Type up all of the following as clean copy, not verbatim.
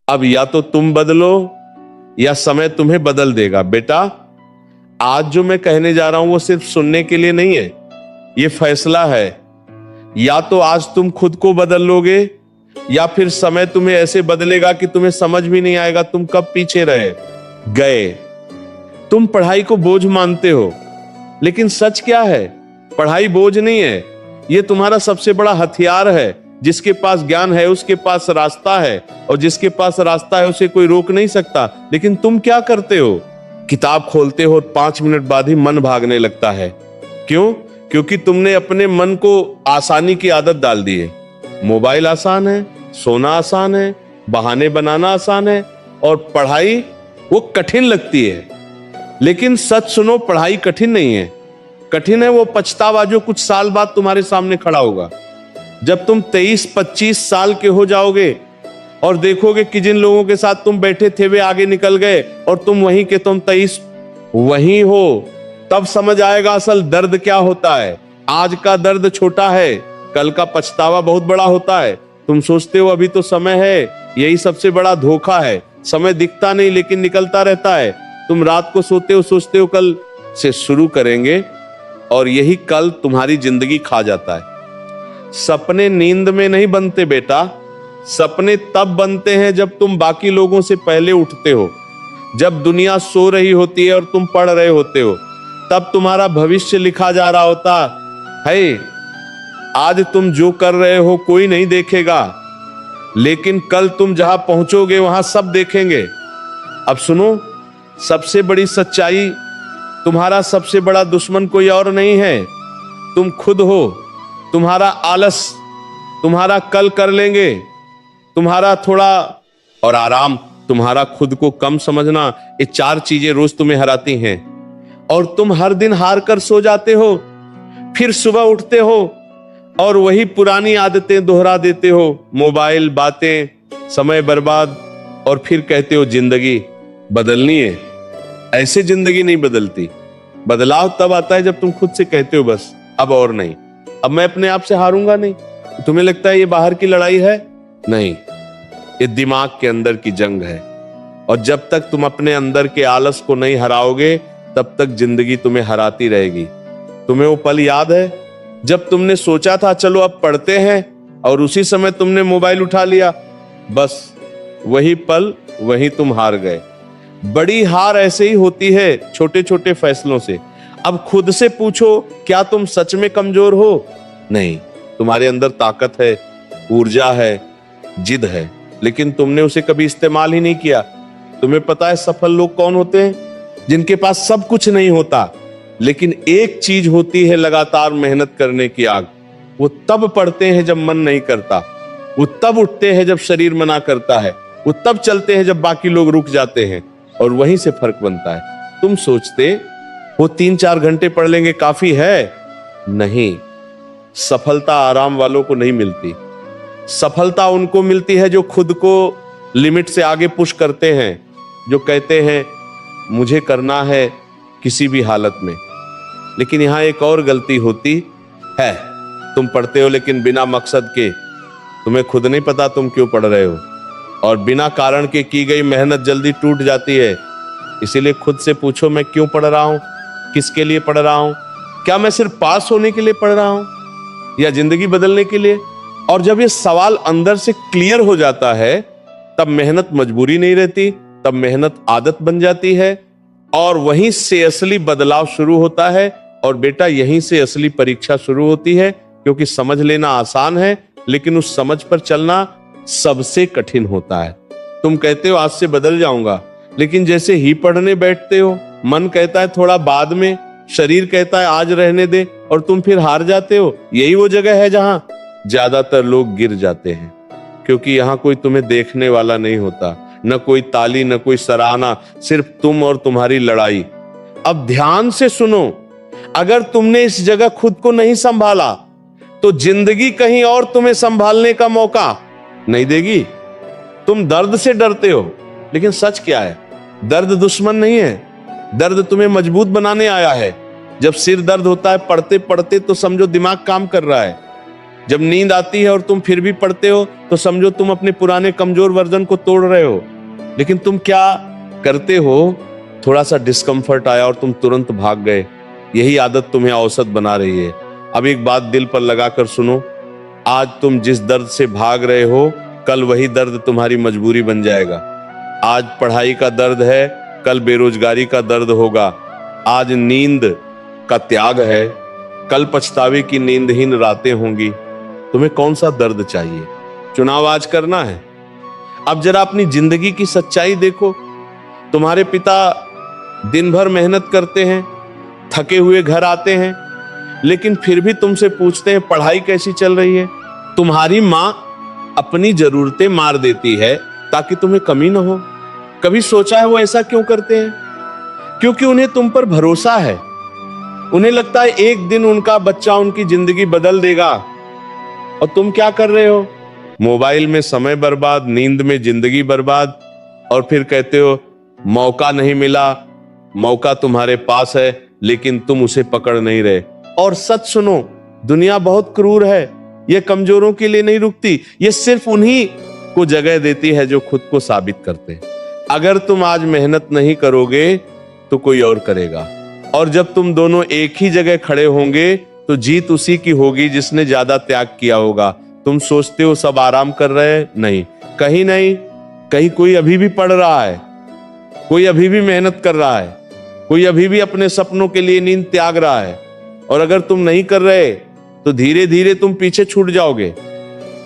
अब या तो तुम बदलो या समय तुम्हें बदल देगा। बेटा, आज जो मैं कहने जा रहा हूं वो सिर्फ सुनने के लिए नहीं है, ये फैसला है। या तो आज तुम खुद को बदल लोगे या फिर समय तुम्हें ऐसे बदलेगा कि तुम्हें समझ भी नहीं आएगा तुम कब पीछे रह गए। तुम पढ़ाई को बोझ मानते हो, लेकिन सच क्या है? पढ़ाई बोझ नहीं है, ये तुम्हारा सबसे बड़ा हथियार है। जिसके पास ज्ञान है उसके पास रास्ता है, और जिसके पास रास्ता है उसे कोई रोक नहीं सकता। लेकिन तुम क्या करते हो? किताब खोलते हो, 5 मिनट बाद ही मन भागने लगता है। क्यों? क्योंकि तुमने अपने मन को आसानी की आदत डाल दी है। मोबाइल आसान है, सोना आसान है, बहाने बनाना आसान है, और पढ़ाई वो कठिन लगती है। लेकिन सच सुनो, पढ़ाई कठिन नहीं है। कठिन है वो पछतावा जो कुछ साल बाद तुम्हारे सामने खड़ा होगा। जब तुम 23-25 साल के हो जाओगे और देखोगे कि जिन लोगों के साथ तुम बैठे थे वे आगे निकल गए और तुम वहीं के तुम 23 वहीं हो, तब समझ आएगा असल दर्द क्या होता है। आज का दर्द छोटा है, कल का पछतावा बहुत बड़ा होता है। तुम सोचते हो अभी तो समय है, यही सबसे बड़ा धोखा है। समय दिखता नहीं लेकिन निकलता रहता है। तुम रात को सोते हो, सोचते हो कल से शुरू करेंगे, और यही कल तुम्हारी जिंदगी खा जाता है। सपने नींद में नहीं बनते बेटा, सपने तब बनते हैं जब तुम बाकी लोगों से पहले उठते हो। जब दुनिया सो रही होती है और तुम पढ़ रहे होते हो, तब तुम्हारा भविष्य लिखा जा रहा होता है। आज तुम जो कर रहे हो कोई नहीं देखेगा, लेकिन कल तुम जहां पहुंचोगे वहां सब देखेंगे। अब सुनो, सबसे बड़ी सच्चाई, तुम्हारा सबसे बड़ा दुश्मन कोई और नहीं है, तुम खुद हो। तुम्हारा आलस, तुम्हारा कल कर लेंगे, तुम्हारा थोड़ा और आराम, तुम्हारा खुद को कम समझना, ये 4 चीजें रोज तुम्हें हराती हैं। और तुम हर दिन हार कर सो जाते हो, फिर सुबह उठते हो और वही पुरानी आदतें दोहरा देते हो। मोबाइल, बातें, समय बर्बाद, और फिर कहते हो जिंदगी बदलनी है। ऐसे जिंदगी नहीं बदलती। बदलाव तब आता है जब तुम खुद से कहते हो बस अब और नहीं, अब मैं अपने आप से हारूंगा नहीं। तुम्हें लगता है ये बाहर की लड़ाई है? नहीं, ये दिमाग के अंदर की जंग है। और जब तक तुम अपने अंदर के आलस को नहीं हराओगे तब तक जिंदगी तुम्हें हराती रहेगी। तुम्हें वो पल याद है जब तुमने सोचा था चलो अब पढ़ते हैं, और उसी समय तुमने मोबाइल उठा लिया? बस वही पल, वही तुम हार गए। बड़ी हार ऐसे ही होती है, छोटे छोटे फैसलों से। अब खुद से पूछो, क्या तुम सच में कमजोर हो? नहीं, तुम्हारे अंदर ताकत है, ऊर्जा है, जिद है, लेकिन तुमने उसे कभी इस्तेमाल ही नहीं किया। तुम्हें पता है सफल लोग कौन होते हैं? जिनके पास सब कुछ नहीं होता, लेकिन एक चीज होती है, लगातार मेहनत करने की आग। वो तब पढ़ते हैं जब मन नहीं करता, वो तब उठते हैं जब शरीर मना करता है, वो तब चलते हैं जब बाकी लोग रुक जाते हैं, और वहीं से फर्क बनता है। तुम सोचते वो 3-4 घंटे पढ़ लेंगे काफी है? नहीं, सफलता आराम वालों को नहीं मिलती। सफलता उनको मिलती है जो खुद को लिमिट से आगे पुश करते हैं, जो कहते हैं मुझे करना है किसी भी हालत में। लेकिन यहां एक और गलती होती है, तुम पढ़ते हो लेकिन बिना मकसद के। तुम्हें खुद नहीं पता तुम क्यों पढ़ रहे हो, और बिना कारण के की गई मेहनत जल्दी टूट जाती है। इसीलिए खुद से पूछो, मैं क्यों पढ़ रहा हूं? किसके लिए पढ़ रहा हूं? क्या मैं सिर्फ पास होने के लिए पढ़ रहा हूं या जिंदगी बदलने के लिए? और जब ये सवाल अंदर से क्लियर हो जाता है, तब मेहनत मजबूरी नहीं रहती, तब मेहनत आदत बन जाती है, और वहीं से असली बदलाव शुरू होता है। और बेटा, यहीं से असली परीक्षा शुरू होती है, क्योंकि समझ लेना आसान है, लेकिन उस समझ पर चलना सबसे कठिन होता है। तुम कहते हो आज से बदल जाऊंगा, लेकिन जैसे ही पढ़ने बैठते हो, मन कहता है थोड़ा बाद में, शरीर कहता है आज रहने दे, और तुम फिर हार जाते हो। यही वो जगह है जहां ज्यादातर लोग गिर जाते हैं, क्योंकि यहां कोई तुम्हें देखने वाला नहीं होता, न कोई ताली, न कोई सराहना, सिर्फ तुम और तुम्हारी लड़ाई। अब ध्यान से सुनो, अगर तुमने इस जगह खुद को नहीं संभाला तो जिंदगी कहीं और तुम्हें संभालने का मौका नहीं देगी। तुम दर्द से डरते हो, लेकिन सच क्या है? दर्द दुश्मन नहीं है, दर्द तुम्हें मजबूत बनाने आया है। जब सिर दर्द होता है पढ़ते पढ़ते, तो समझो दिमाग काम कर रहा है। जब नींद आती है और तुम फिर भी पढ़ते हो तो समझो तुम अपने पुराने कमजोर वर्जन को तोड़ रहे हो। लेकिन तुम क्या करते हो, थोड़ा सा डिस्कंफर्ट आया और तुम तुरंत भाग गए। यही आदत तुम्हें औसत बना रही है। अब एक बात दिल पर लगाकर सुनो, आज तुम जिस दर्द से भाग रहे हो, कल वही दर्द तुम्हारी मजबूरी बन जाएगा। आज पढ़ाई का दर्द है, कल बेरोजगारी का दर्द होगा। आज नींद का त्याग है, कल पछतावे की नींदहीन रातें होंगी। तुम्हें कौन सा दर्द चाहिए? चुनाव आज करना है। अब जरा अपनी जिंदगी की सच्चाई देखो। तुम्हारे पिता दिन भर मेहनत करते हैं, थके हुए घर आते हैं, लेकिन फिर भी तुमसे पूछते हैं पढ़ाई कैसी चल रही है। तुम्हारी माँ अपनी जरूरतें मार देती है ताकि तुम्हें कमी ना हो। कभी सोचा है वो ऐसा क्यों करते हैं? क्योंकि उन्हें तुम पर भरोसा है। उन्हें लगता है एक दिन उनका बच्चा उनकी जिंदगी बदल देगा। और तुम क्या कर रहे हो? मोबाइल में समय बर्बाद, नींद में जिंदगी बर्बाद, और फिर कहते हो मौका नहीं मिला। मौका तुम्हारे पास है लेकिन तुम उसे पकड़ नहीं रहे। और सच सुनो, दुनिया बहुत क्रूर है। यह कमजोरों के लिए नहीं रुकती, यह सिर्फ उन्हीं को जगह देती है जो खुद को साबित करते हैं। अगर तुम आज मेहनत नहीं करोगे तो कोई और करेगा, और जब तुम दोनों एक ही जगह खड़े होंगे तो जीत उसी की होगी जिसने ज्यादा त्याग किया होगा। तुम सोचते हो सब आराम कर रहे हैं, नहीं, कहीं कोई अभी भी पढ़ रहा है, कोई अभी भी मेहनत कर रहा है, कोई अभी भी अपने सपनों के लिए नींद त्याग रहा है। और अगर तुम नहीं कर रहे तो धीरे धीरे तुम पीछे छूट जाओगे,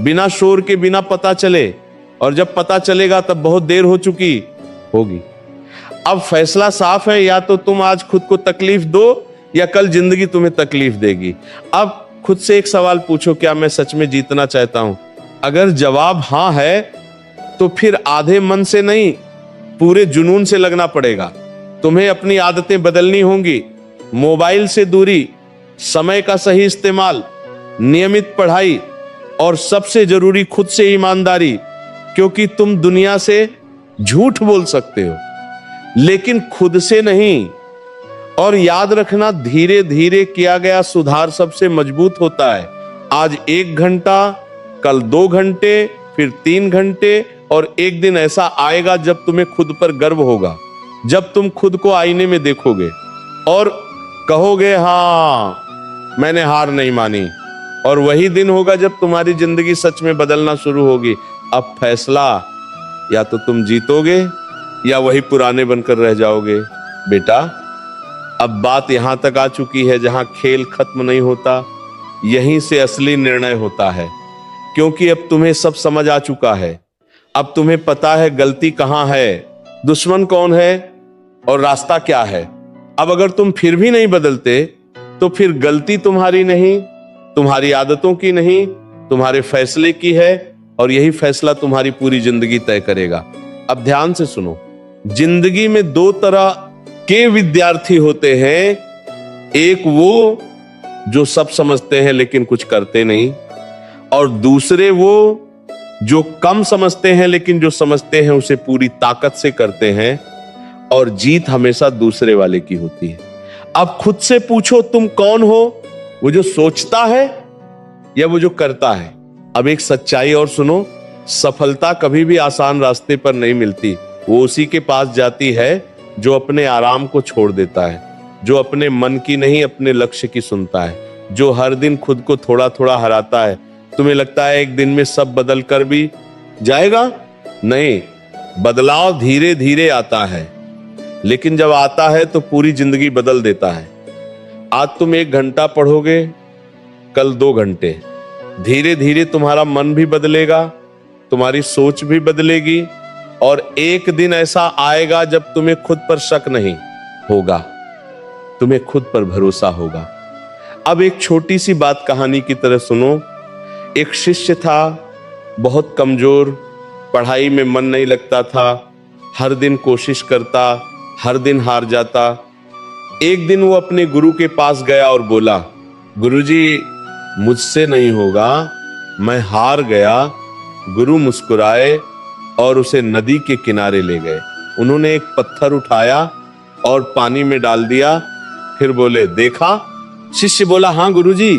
बिना शोर के, बिना पता चले। और जब पता चलेगा तब बहुत देर हो चुकी होगी। अब फैसला साफ है, या तो तुम आज खुद को तकलीफ दो या कल जिंदगी तुम्हें तकलीफ देगी। अब खुद से एक सवाल पूछो, क्या मैं सच में जीतना चाहता हूं? अगर जवाब हां है तो फिर आधे मन से नहीं, पूरे जुनून से लगना पड़ेगा। तुम्हें अपनी आदतें बदलनी होंगी। मोबाइल से दूरी, समय का सही इस्तेमाल, नियमित पढ़ाई, और सबसे जरूरी खुद से ईमानदारी। क्योंकि तुम दुनिया से झूठ बोल सकते हो लेकिन खुद से नहीं। और याद रखना, धीरे धीरे किया गया सुधार सबसे मजबूत होता है। आज 1 घंटा, कल 2 घंटे, फिर 3 घंटे, और एक दिन ऐसा आएगा जब तुम्हें खुद पर गर्व होगा, जब तुम खुद को आईने में देखोगे और कहोगे हाँ मैंने हार नहीं मानी। और वही दिन होगा जब तुम्हारी जिंदगी सच में बदलना शुरू होगी। अब फैसला, या तो तुम जीतोगे या वही पुराने बनकर रह जाओगे। बेटा, अब बात यहां तक आ चुकी है जहां खेल खत्म नहीं होता, यहीं से असली निर्णय होता है। क्योंकि अब तुम्हें सब समझ आ चुका है। अब तुम्हें पता है गलती कहां है, दुश्मन कौन है और रास्ता क्या है। अब अगर तुम फिर भी नहीं बदलते तो फिर गलती तुम्हारी नहीं, तुम्हारी आदतों की नहीं, तुम्हारे फैसले की है। और यही फैसला तुम्हारी पूरी जिंदगी तय करेगा। अब ध्यान से सुनो, जिंदगी में 2 तरह के विद्यार्थी होते हैं। एक वो जो सब समझते हैं लेकिन कुछ करते नहीं, और दूसरे वो जो कम समझते हैं लेकिन जो समझते हैं उसे पूरी ताकत से करते हैं। और जीत हमेशा दूसरे वाले की होती है। अब खुद से पूछो, तुम कौन हो? वो जो सोचता है या वो जो करता है? अब एक सच्चाई और सुनो, सफलता कभी भी आसान रास्ते पर नहीं मिलती। वो उसी के पास जाती है जो अपने आराम को छोड़ देता है, जो अपने मन की नहीं अपने लक्ष्य की सुनता है, जो हर दिन खुद को थोड़ा थोड़ा हराता है। तुम्हें लगता है एक दिन में सब बदल कर भी जाएगा? नहीं, बदलाव धीरे धीरे आता है, लेकिन जब आता है तो पूरी जिंदगी बदल देता है। आज तुम 1 घंटा पढ़ोगे, कल 2 घंटे। धीरे धीरे तुम्हारा मन भी बदलेगा, तुम्हारी सोच भी बदलेगी, और एक दिन ऐसा आएगा जब तुम्हें खुद पर शक नहीं होगा, तुम्हें खुद पर भरोसा होगा। अब एक छोटी सी बात कहानी की तरह सुनो। एक शिष्य था, बहुत कमजोर, पढ़ाई में मन नहीं लगता था, हर दिन कोशिश करता, हर दिन हार जाता। एक दिन वो अपने गुरु के पास गया और बोला, गुरुजी मुझसे नहीं होगा, मैं हार गया। गुरु मुस्कुराए और उसे नदी के किनारे ले गए। उन्होंने एक पत्थर उठाया और पानी में डाल दिया, फिर बोले, देखा? शिष्य बोला, हाँ गुरुजी।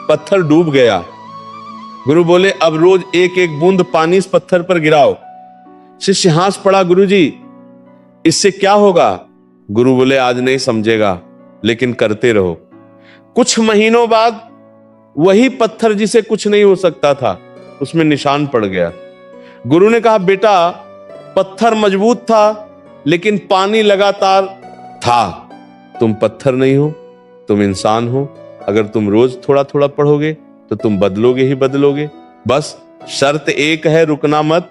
पत्थर डूब गया। गुरु बोले अब रोज एक एक बूंद पानी इस पत्थर पर गिराओ। शिष्य हंस पड़ा, गुरु जी इससे क्या होगा? गुरु बोले आज नहीं समझेगा, लेकिन करते रहो। कुछ महीनों बाद वही पत्थर जिसे कुछ नहीं हो सकता था, उसमें निशान पड़ गया। गुरु ने कहा बेटा पत्थर मजबूत था, लेकिन पानी लगातार था। तुम पत्थर नहीं हो, तुम इंसान हो। अगर तुम रोज थोड़ा थोड़ा पढ़ोगे तो तुम बदलोगे ही बदलोगे। बस शर्त एक है, रुकना मत।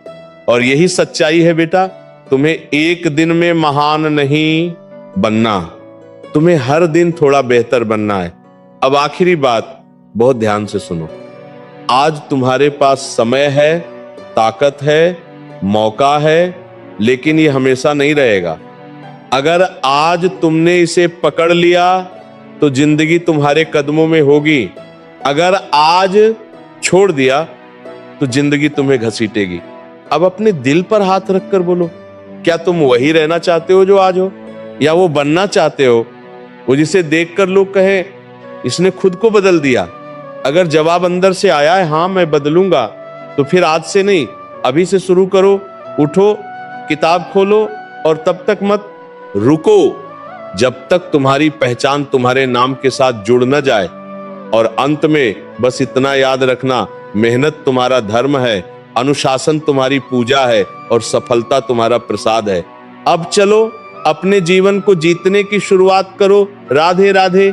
और यही सच्चाई है बेटा, तुम्हें एक दिन में महान नहीं बनना, तुम्हें हर दिन थोड़ा बेहतर बनना है। अब आखिरी बात बहुत ध्यान से सुनो। आज तुम्हारे पास समय है, ताकत है, मौका है, लेकिन ये हमेशा नहीं रहेगा। अगर आज तुमने इसे पकड़ लिया तो जिंदगी तुम्हारे कदमों में होगी। अगर आज छोड़ दिया तो जिंदगी तुम्हें घसीटेगी। अब अपने दिल पर हाथ रखकर बोलो, क्या तुम वही रहना चाहते हो जो आज हो, या वो बनना चाहते हो वो जिसे देखकर लोग कहें इसने खुद को बदल दिया? अगर जवाब अंदर से आया है हाँ मैं बदलूंगा, तो फिर आज से नहीं अभी से शुरू करो। उठो, किताब खोलो और तब तक मत रुको जब तक तुम्हारी पहचान तुम्हारे नाम के साथ जुड़ न जाए। और अंत में बस इतना याद रखना, मेहनत तुम्हारा धर्म है, अनुशासन तुम्हारी पूजा है और सफलता तुम्हारा प्रसाद है। अब चलो अपने जीवन को जीतने की शुरुआत करो। राधे राधे।